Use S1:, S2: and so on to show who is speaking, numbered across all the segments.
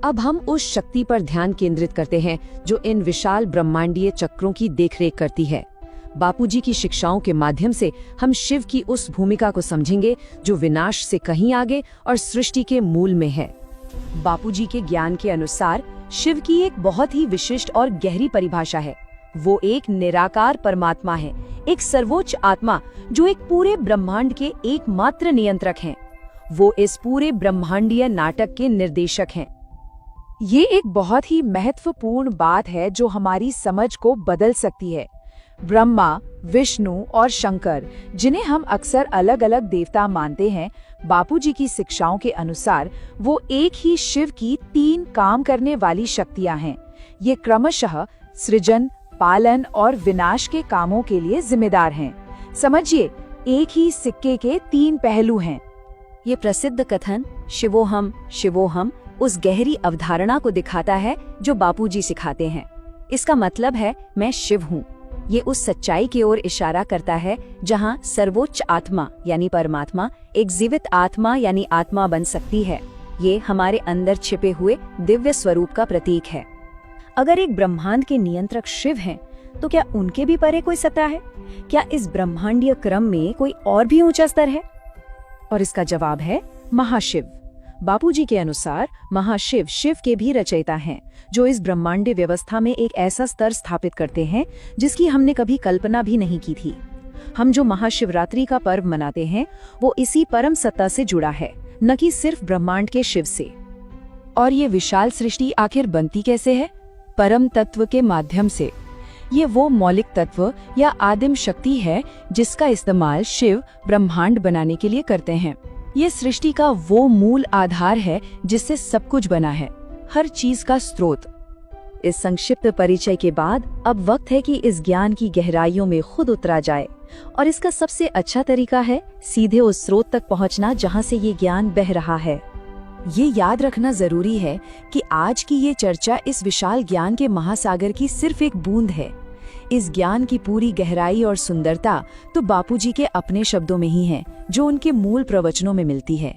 S1: अब हम उस शक्ति पर ध्यान केंद्रित करते हैं जो इन विशाल ब्रह्मांडीय चक्रों की देखरेख करती है। बापूजी की शिक्षाओं के माध्यम से हम शिव की उस भूमिका को समझेंगे जो विनाश से कहीं आगे और सृष्टि के मूल में है। बापूजी के ज्ञान के अनुसार शिव की एक बहुत ही विशिष्ट और गहरी परिभाषा है। वो एक निराकार परमात्मा है, एक सर्वोच्च आत्मा जो एक पूरे ब्रह्मांड के एकमात्र नियंत्रक हैं। वो इस पूरे ब्रह्मांडीय नाटक के निर्देशक हैं।
S2: ये एक बहुत ही महत्वपूर्ण बात है जो हमारी समझ को बदल सकती है। ब्रह्मा, विष्णु और शंकर, जिन्हें हम अक्सर अलग अलग देवता मानते हैं, बापूजी की शिक्षाओं के अनुसार वो एक ही शिव की 3 काम करने वाली शक्तियां हैं। ये क्रमशः सृजन, पालन और विनाश के कामों के लिए जिम्मेदार हैं। समझिए, एक ही सिक्के के 3 पहलू हैं।
S1: ये प्रसिद्ध कथन शिवोहम शिवोहम उस गहरी अवधारणा को दिखाता है जो बापूजी सिखाते हैं। इसका मतलब है मैं शिव हूँ। ये उस सच्चाई की ओर इशारा करता है जहाँ सर्वोच्च आत्मा यानी परमात्मा एक जीवित आत्मा यानी आत्मा बन सकती है। ये हमारे अंदर छिपे हुए दिव्य स्वरूप का प्रतीक है। अगर एक ब्रह्मांड के नियंत्रक शिव हैं, तो क्या उनके भी परे कोई सत्ता है? क्या इस ब्रह्मांडीय क्रम में कोई और भी ऊंचा स्तर है? और इसका जवाब है महाशिव। बापूजी के अनुसार महाशिव शिव के भी रचयिता हैं, जो इस ब्रह्मांडीय व्यवस्था में एक ऐसा स्तर स्थापित करते हैं जिसकी हमने कभी कल्पना भी नहीं की थी। हम जो महाशिवरात्रि का पर्व मनाते हैं वो इसी परम सत्ता से जुड़ा है, न कि सिर्फ ब्रह्मांड के शिव से। और ये विशाल सृष्टि आखिर बनती कैसे है? परम तत्व के माध्यम से। ये वो मौलिक तत्व या आदिम शक्ति है जिसका इस्तेमाल शिव ब्रह्मांड बनाने के लिए करते हैं। ये सृष्टि का वो मूल आधार है जिससे सब कुछ बना है, हर चीज का स्रोत। इस संक्षिप्त परिचय के बाद अब वक्त है कि इस ज्ञान की गहराइयों में खुद उतरा जाए, और इसका सबसे अच्छा तरीका है सीधे उस स्रोत तक पहुंचना जहां से ये ज्ञान बह रहा है। ये याद रखना जरूरी है कि आज की ये चर्चा इस विशाल ज्ञान के महासागर की सिर्फ एक बूंद है। इस ज्ञान की पूरी गहराई और सुंदरता तो बापूजी के अपने शब्दों में ही है, जो उनके मूल प्रवचनों में मिलती है।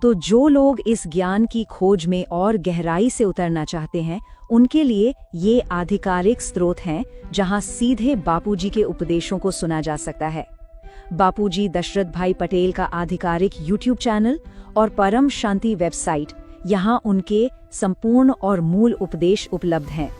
S1: तो जो लोग इस ज्ञान की खोज में और गहराई से उतरना चाहते हैं, उनके लिए ये आधिकारिक स्रोत हैं जहां सीधे बापूजी के उपदेशों को सुना जा सकता है। बापूजी दशरथ भाई पटेल का आधिकारिक YouTube चैनल और परम शांति वेबसाइट, यहाँ उनके संपूर्ण और मूल उपदेश उपलब्ध हैं।